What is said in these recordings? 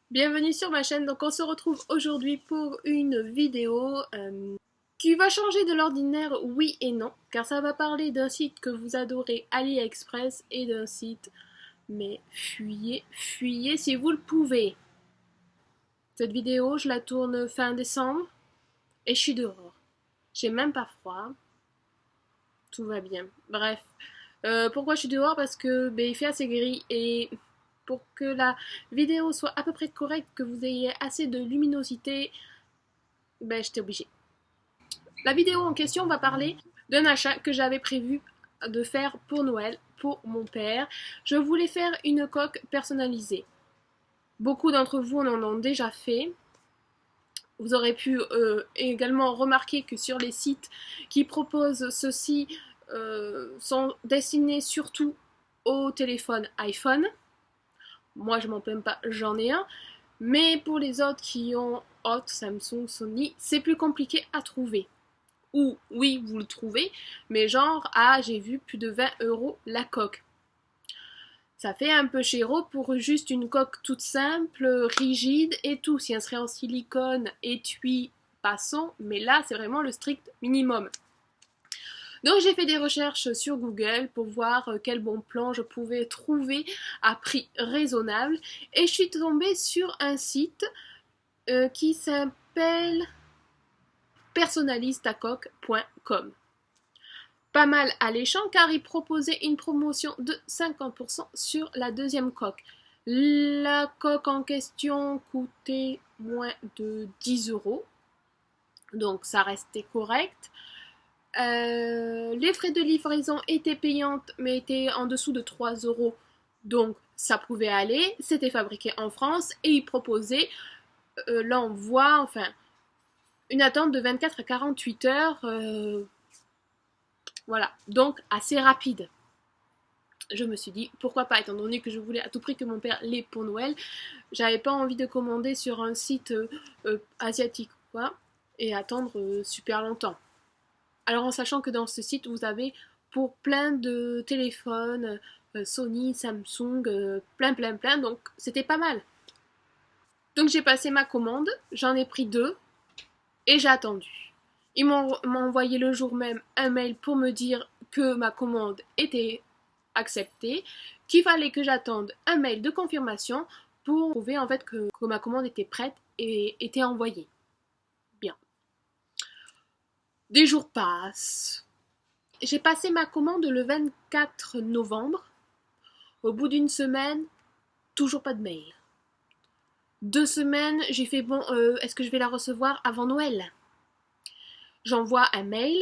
Bienvenue sur ma chaîne. Donc on se retrouve aujourd'hui pour une vidéo qui va changer de l'ordinaire, oui et non, car ça va parler d'un site que vous adorez, AliExpress, et d'un site, mais fuyez si vous le pouvez. Cette vidéo, je la tourne fin décembre et je suis dehors. J'ai même pas froid. Tout va bien. Bref. Pourquoi je suis dehors? Parce que il fait assez gris et pour que la vidéo soit à peu près correcte, que vous ayez assez de luminosité, j'étais obligée. La vidéo en question va parler d'un achat que j'avais prévu de faire pour Noël, pour mon père. Je voulais faire une coque personnalisée. Beaucoup d'entre vous en ont déjà fait. Vous aurez pu également remarquer que sur les sites qui proposent ceci sont destinés surtout au téléphone iPhone. Moi, je m'en plains pas, j'en ai un. Mais pour les autres qui ont Hot, Samsung, Sony, c'est plus compliqué à trouver. Ou, oui, vous le trouvez, mais genre, j'ai vu plus de 20 € la coque. Ça fait un peu chéro pour juste une coque toute simple, rigide et tout. Si elle serait en silicone, étui, passons, mais là, c'est vraiment le strict minimum. Donc j'ai fait des recherches sur Google pour voir quel bon plan je pouvais trouver à prix raisonnable et je suis tombée sur un site qui s'appelle personnalistacoque.com. Pas mal alléchant car il proposait une promotion de 50% sur la deuxième coque. La coque en question coûtait moins de 10 €, donc ça restait correct. Les frais de livraison étaient payantes mais étaient en dessous de 3 €, donc ça pouvait aller. C'était fabriqué en France et ils proposaient l'envoi, enfin une attente de 24 à 48 heures, voilà, donc assez rapide. Je me suis dit pourquoi pas, étant donné que je voulais à tout prix que mon père l'ait pour Noël. J'avais pas envie de commander sur un site asiatique quoi, et attendre super longtemps. Alors en sachant que dans ce site vous avez pour plein de téléphones, Sony, Samsung, plein, donc c'était pas mal. Donc j'ai passé ma commande, j'en ai pris 2 et j'ai attendu. Ils m'ont envoyé le jour même un mail pour me dire que ma commande était acceptée, qu'il fallait que j'attende un mail de confirmation pour prouver en fait que ma commande était prête et était envoyée. Bien. Des jours passent. J'ai passé ma commande le 24 novembre. Au bout d'une semaine, toujours pas de mail. 2 semaines, j'ai fait bon, est-ce que je vais la recevoir avant Noël? J'envoie un mail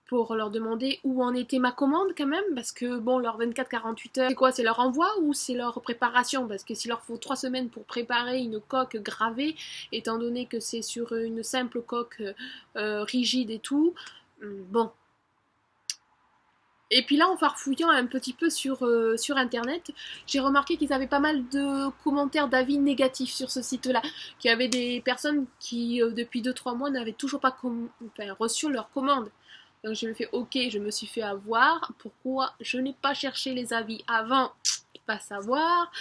pour leur demander où en était ma commande quand même, parce que bon, leur 24-48 heures, c'est quoi? C'est leur envoi ou c'est leur préparation? Parce que s'il leur faut 3 semaines pour préparer une coque gravée, étant donné que c'est sur une simple coque rigide et tout, bon. Et puis là, en farfouillant un petit peu sur internet, j'ai remarqué qu'ils avaient pas mal de commentaires, d'avis négatifs sur ce site-là. Qu'il y avait des personnes qui, depuis 2-3 mois, n'avaient toujours pas reçu leur commande. Donc je me fais ok, je me suis fait avoir. Pourquoi je n'ai pas cherché les avis avant? Pas savoir.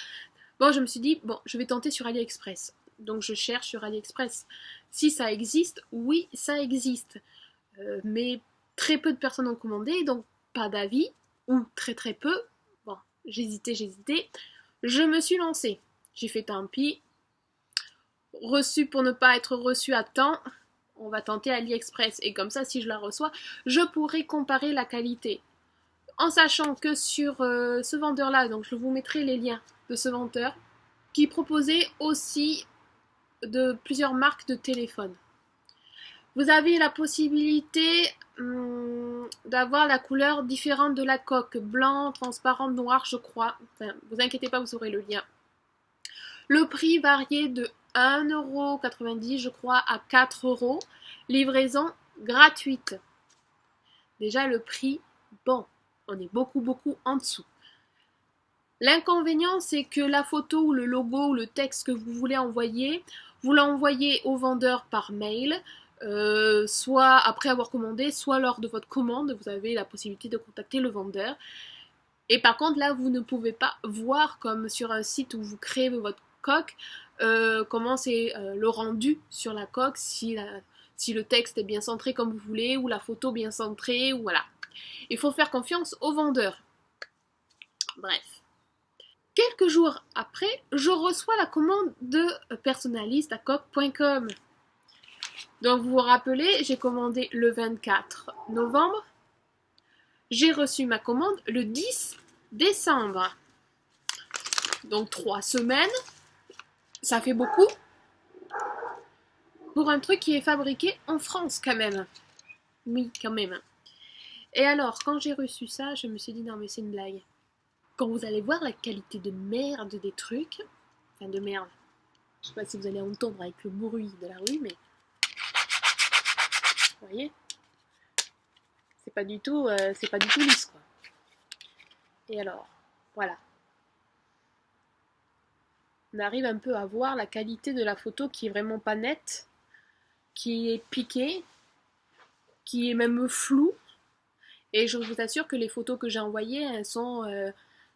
Bon, je me suis dit, bon, je vais tenter sur AliExpress. Donc je cherche sur AliExpress. Si ça existe, oui, ça existe. Mais très peu de personnes ont commandé, donc pas d'avis, ou très peu. Bon, j'hésitais. Je me suis lancée. J'ai fait tant pis. Reçu pour ne pas être reçu à temps. On va tenter AliExpress. Et comme ça, si je la reçois, je pourrai comparer la qualité. En sachant que sur ce vendeur-là, donc je vous mettrai les liens de ce vendeur, qui proposait aussi de plusieurs marques de téléphone. Vous avez la possibilité d'avoir la couleur différente de la coque, blanc, transparent, noir, je crois. Enfin, vous inquiétez pas, vous aurez le lien. Le prix variait de 1,90 € je crois à 4 €. Livraison gratuite. Déjà le prix, bon, on est beaucoup en dessous. L'inconvénient, c'est que la photo ou le logo ou le texte que vous voulez envoyer, vous l'envoyez au vendeur par mail, soit après avoir commandé, soit lors de votre commande, vous avez la possibilité de contacter le vendeur. Et par contre, là, vous ne pouvez pas voir, comme sur un site où vous créez votre coque, comment c'est le rendu sur la coque, si le texte est bien centré comme vous voulez, ou la photo bien centrée, ou voilà. Il faut faire confiance au vendeur. Bref. Quelques jours après, je reçois la commande de personnalisteacoque.com. Donc vous vous rappelez, j'ai commandé le 24 novembre. J'ai reçu ma commande le 10 décembre. Donc 3 semaines, ça fait beaucoup pour un truc qui est fabriqué en France quand même. Oui, quand même. Et alors, quand j'ai reçu ça, je me suis dit non mais c'est une blague. Quand vous allez voir la qualité de merde des trucs, enfin de merde, je sais pas si vous allez entendre avec le bruit de la rue, mais vous voyez, c'est pas du tout lisse quoi. Et alors, voilà. On arrive un peu à voir la qualité de la photo qui est vraiment pas nette, qui est piquée, qui est même floue. Et je vous assure que les photos que j'ai envoyées, elles sont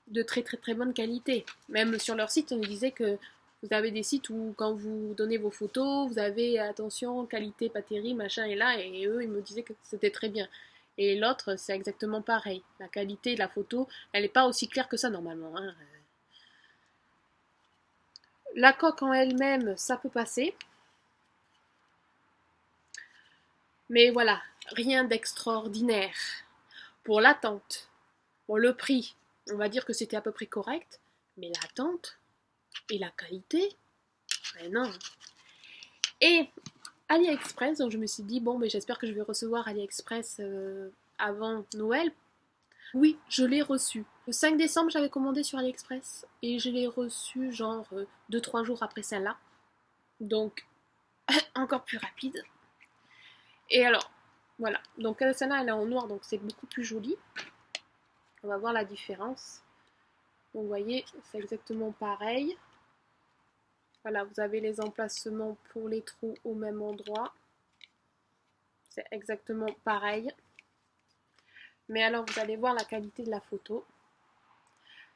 de très bonne qualité. Même sur leur site, on nous disait que vous avez des sites où quand vous donnez vos photos, vous avez attention, qualité pas terrible, machin et là, et eux ils me disaient que c'était très bien. Et l'autre, c'est exactement pareil. La qualité de la photo, elle n'est pas aussi claire que ça normalement. Hein. La coque en elle-même, ça peut passer. Mais voilà, rien d'extraordinaire. Pour l'attente, pour le prix, on va dire que c'était à peu près correct, mais l'attente et la qualité, ben non. Et AliExpress, donc je me suis dit, bon, mais j'espère que je vais recevoir AliExpress avant Noël. Oui, je l'ai reçu. Le 5 décembre, j'avais commandé sur AliExpress et je l'ai reçu genre 2-3 jours après celle-là. Donc, encore plus rapide. Et alors, voilà. Donc celle-là, elle est en noir, donc c'est beaucoup plus joli. On va voir la différence. Donc vous voyez, c'est exactement pareil. Voilà, vous avez les emplacements pour les trous au même endroit. C'est exactement pareil. Mais alors, vous allez voir la qualité de la photo.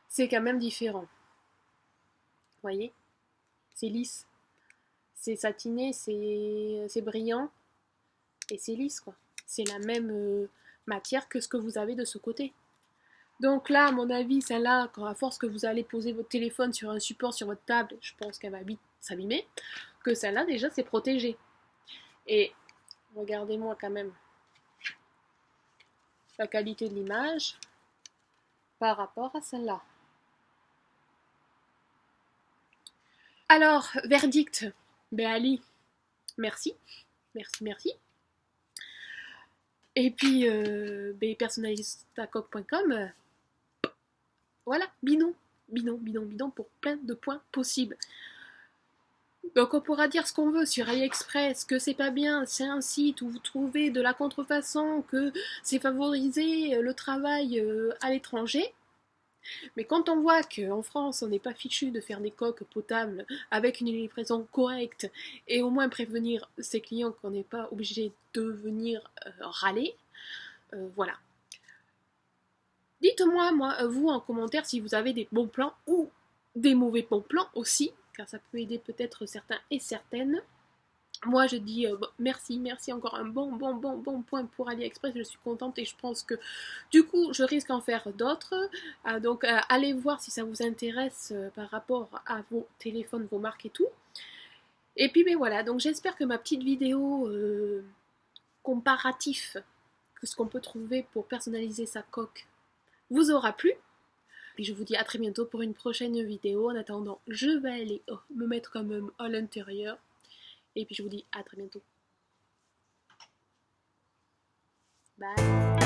C'est quand même différent. Vous voyez? C'est lisse. C'est satiné, c'est brillant. Et c'est lisse, quoi. C'est la même matière que ce que vous avez de ce côté. Donc là, à mon avis, celle-là, quand à force que vous allez poser votre téléphone sur un support sur votre table, je pense qu'elle va vite s'abîmer, que celle-là, déjà, c'est protégé. Et regardez-moi quand même la qualité de l'image par rapport à celle-là. Alors, verdict, ben Ali, merci. Et puis, personnalistacoque.com, voilà, bidon pour plein de points possibles. Donc on pourra dire ce qu'on veut sur AliExpress, que c'est pas bien, c'est un site où vous trouvez de la contrefaçon, que c'est favoriser le travail à l'étranger. Mais quand on voit qu'en France, on n'est pas fichu de faire des coques potables avec une livraison correcte et au moins prévenir ses clients qu'on n'est pas obligé de venir râler, voilà. Dites-moi, vous, en commentaire, si vous avez des bons plans ou des mauvais bons plans aussi, car ça peut aider peut-être certains et certaines. Moi, je dis merci encore un bon point pour AliExpress. Je suis contente et je pense que du coup, je risque d'en faire d'autres. Donc, allez voir si ça vous intéresse par rapport à vos téléphones, vos marques et tout. Et puis, ben voilà. Donc, j'espère que ma petite vidéo comparatif que ce qu'on peut trouver pour personnaliser sa coque vous aura plu. Et je vous dis à très bientôt pour une prochaine vidéo. En attendant, je vais aller me mettre quand même à l'intérieur. Et puis je vous dis à très bientôt. Bye.